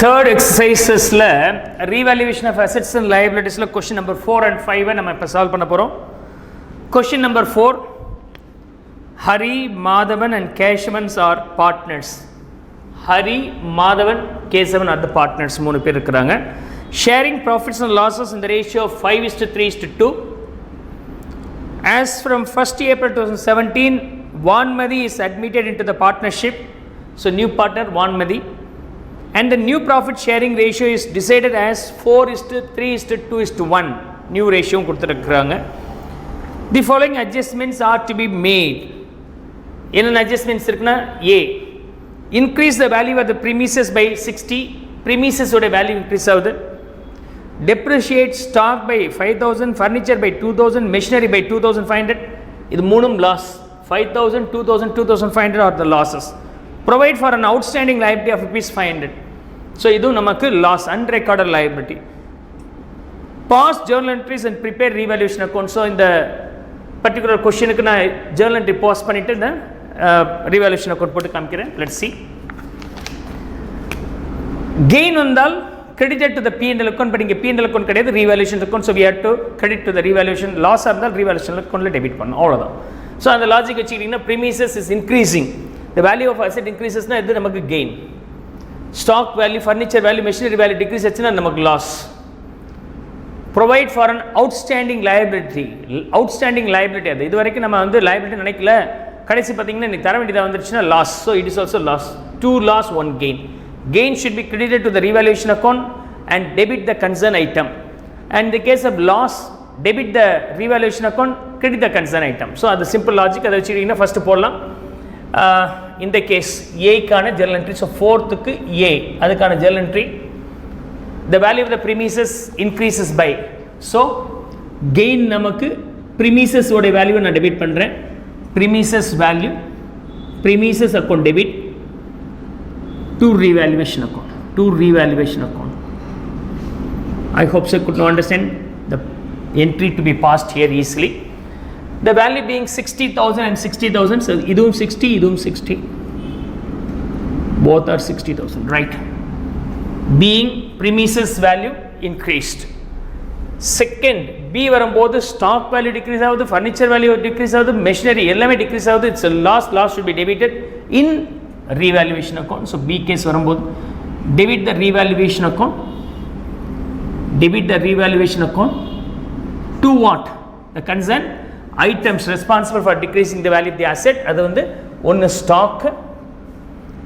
Third exercises la revaluation of assets and liabilities la question number 4 and 5 நம்ம இப்ப solve பண்ண போறோம். Question number 4, Hari, Madhavan and Keshavan are partners. Hari, Madhavan, Keshavan are the partners. மூணு பேர் இருக்காங்க. Sharing profits and losses in the ratio of 5:3:2. As from 1st April 2017, Vanmadi is admitted into the partnership. So new partner Vanmadi. And the new profit sharing ratio is decided as 4:3:2:1. New ratio கொடுத்திருக்காங்க. The following adjustments are to be made. என்ன adjustments இருக்குன்னா A, increase the value of the premises by 60. Premises ஓட value increase ஆகுது. Depreciate stock by 5,000, furniture by 2,000, machinery by 2,500. இது மூணும் loss. 5,000, 2,000, 2,500 are the losses. Provide for an outstanding liability of ₹500. So இது நமக்கு loss, unrecorded liability. Pause journal entries and prepare revaluation account. So இந்த particular questionக்கு நான் journal entry pause பண்ணிட்டு இந்த revaluation account போட்டு காமிக்கிறேன். Let's see. Gain வந்தால் credited to the P&L account, but இங்க P&L account கிடையாது, revaluation account. So we have to credit to the revaluation. Loss இருந்தால் revaluation accountல debit பண்ணணும், அவ்வளவுதான். So அந்த logic வச்சுக்கிட்டீங்கன்னா premises is increasing, the value of asset increases னா இது நமக்கு gain. Stock value, furniture value, machinery value decrease ஆச்சுன்னா நமக்கு loss. Provide for an outstanding liability. Outstanding liability அது இது வரைக்கும் நம்ம வந்து liability நினைக்கல, கடைசி பார்த்தீங்கன்னா நீ தர வேண்டியதாக வந்துருச்சுன்னா loss. So it is also loss. 2 loss 1 gain. Gain should be credited to the revaluation account and debit the concern item. And in the case of loss, debit the revaluation account, credit the concern item. So அது simple logic. அதை வச்சுக்கிட்டீங்கன்னா first போடலாம். இந்த case ஏக்கான journal entry. So fourthக்கு A, அதுக்கான journal entry. The value of the premises increases by, so gain நமக்கு premises ஓட value நான் debit பண்றேன். Premises value, premises account debit to revaluation account, to revaluation account. I hope so you could understand the entry to be passed here easily. The value being 60,000 and 60,000, so idum 60, idum 60, both are 60,000, right? Being premises value increased. Second, B வரும்போது stock value decrease ஆகுது, furniture value decrease ஆகுது, machinery எல்லாமே decrease ஆகுது. It's a loss. Loss should be debited in revaluation account. So B case வரும்போது debit the revaluation account, debit the revaluation account to what? The concern items responsible for decreasing the value of the asset. அது வந்து ஒன்று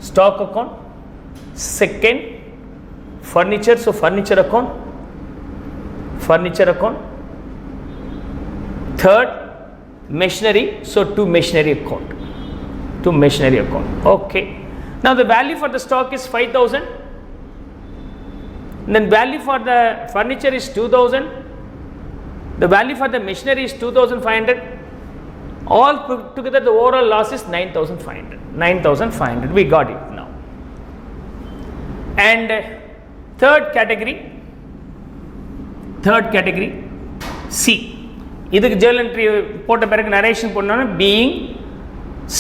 stock account, second furniture, so furniture account, third machinery, so to machinery account, okay. Now the value for the stock is 5,000, then value for the furniture is 2,000, the value for the machinery is 2,500, all put together the overall loss is 9,500. We got it now. And third category C, இதுக்கு journal entry போட்ட பிறகு narration போடணும்னா being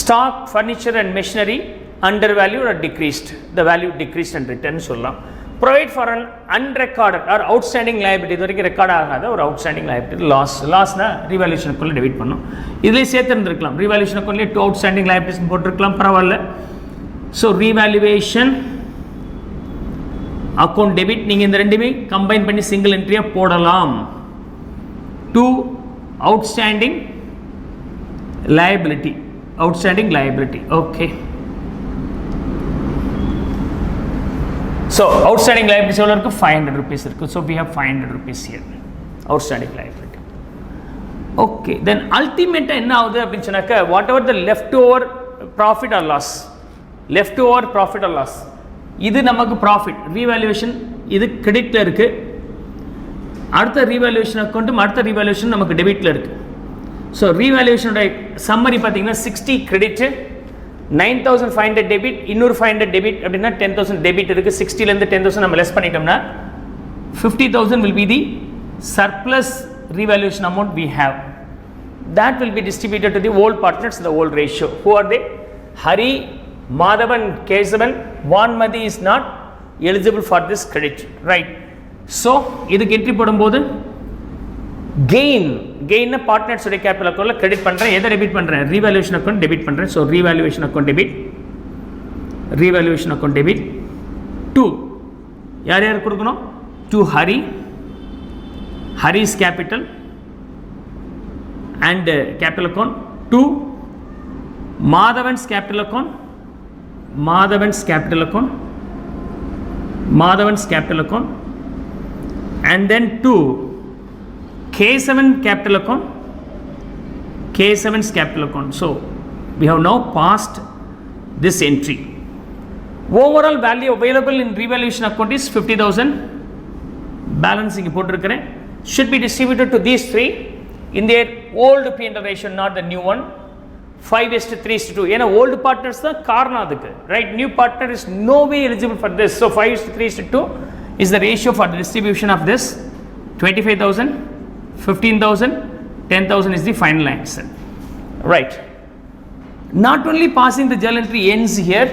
stock, furniture and machinery undervalued or decreased, the value decreased and returned சொல்லலாம். Provide for an unrecorded or outstanding liability, இது வரைக்கும் record ஆகாத ஒரு outstanding liability, lossனா revaluation account debit பண்ணணும். இதுலேயே சேர்த்துருந்துருக்கலாம், revaluation accountலேயே 2 outstanding liabilities போட்டிருக்கலாம், பரவாயில்ல. So revaluation account debit, நீங்கள் இந்த ரெண்டுமே கம்பைன் பண்ணி சிங்கிள் என்ட்ரியாக போடலாம். 2 outstanding liability, okay. So outstanding liability எவ்வளோ இருக்குது? 500 rupees இருக்குது. So we have 500 rupees here, outstanding liability, okay. Then ultimate என்ன ஆகுது அப்படின்னு சொன்னாக்க, whatever the leftover profit or loss, இது நமக்கு ப்ராஃபிட், ரீவேல்யூவேஷன் இது கிரெடிட்டில் இருக்குது, அடுத்த ரீவேல்யூவேஷன் அக்கௌண்ட்டும் அடுத்த ரீவேல்யூவேஷன் நமக்கு டெபிட்டில் இருக்குது. ஸோ ரீவேல்யூவேஷனோட சம்மரி பார்த்தீங்கன்னா 60 கிரெடிட்டு, 9,500 டெபிட், இன்னொரு 500 டெபிட் அப்படின்னா 10,000 டெபிட் இருக்குது. 60லேருந்து 10,000 நம்ம லெஸ் பண்ணிட்டோம்னா 50,000 will be the surplus revaluation amount we have. That will be distributed to the old partners in the old ratio. Who are they? Hari, Madhavan, Keshavan. Vanmadi is not eligible for this credit, right? So இதுக்கு entry போடும்போது gain partners உடைய capital அக்கௌண்ட்ல credit பண்றேன். எதை debit பண்றேன்? Revaluation account debit பண்றேன். So revaluation account debit to யார் கொடுக்கணும்? To Hari's capital and capital account, to Madhavan's capital account, and then to K7 capital account, K7's capital account. So we have now passed this entry. Overall value available in revaluation account is 50,000. Balancing போட்டிருக்கிறேன். Should be distributed to these three in their old P&L ratio, not the new one. 5:3:2. ஏன்னா old partners தான் காரணம் அதுக்கு, right? New partner is no way eligible for this. So 5:3:2 is the ratio for the distribution of this. 25,000, 15,000, 10,000 is the final answer, right? Not only passing the journal entry ends here,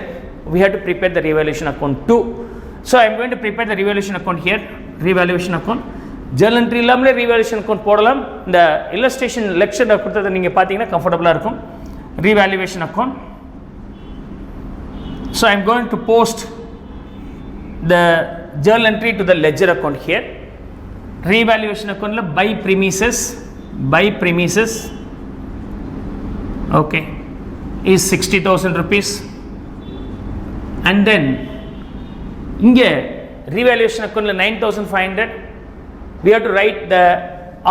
we have to prepare the revaluation account too. So I am going to prepare the revaluation account here. Revaluation account, journal entry இல்லாமலே revaluation account போடலாம். இந்த illustration lecture கொடுத்ததை நீங்க பார்த்தீங்கன்னா கம்ஃபர்டபுளாக இருக்கும். Revaluation account. So I am going to post the journal entry to the ledger account here. Revaluation account la by premises, okay, is 60,000 rupees. And then inge revaluation account la 9,500. We have to write the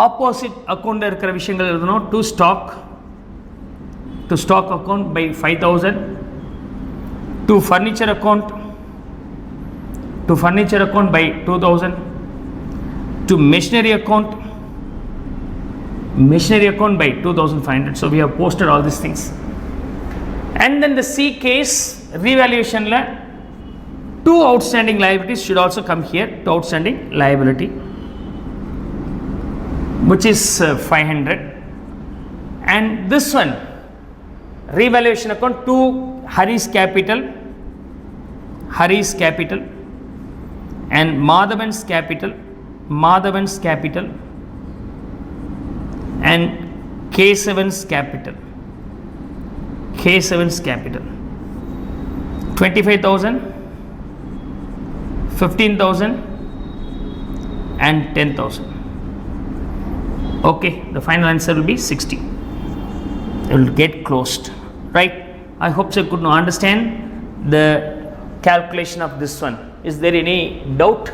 opposite account la irukra vishayangal eludano. To stock account by 5,000, to furniture account by 2,000, to machinery account by 2,500. So we have posted all these things. And then the C case revaluation la two outstanding liabilities should also come here. To outstanding liability, which is 500, and this one revaluation account to Hari's capital and Madhavan's capital and K7's capital. 25,000, 15,000 and 10,000. Okay, the final answer will be 60. It will get closed, right? I hope you could understand the calculation of this one. Is there any doubt?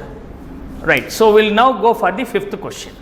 Right, so we'll now go for the fifth question.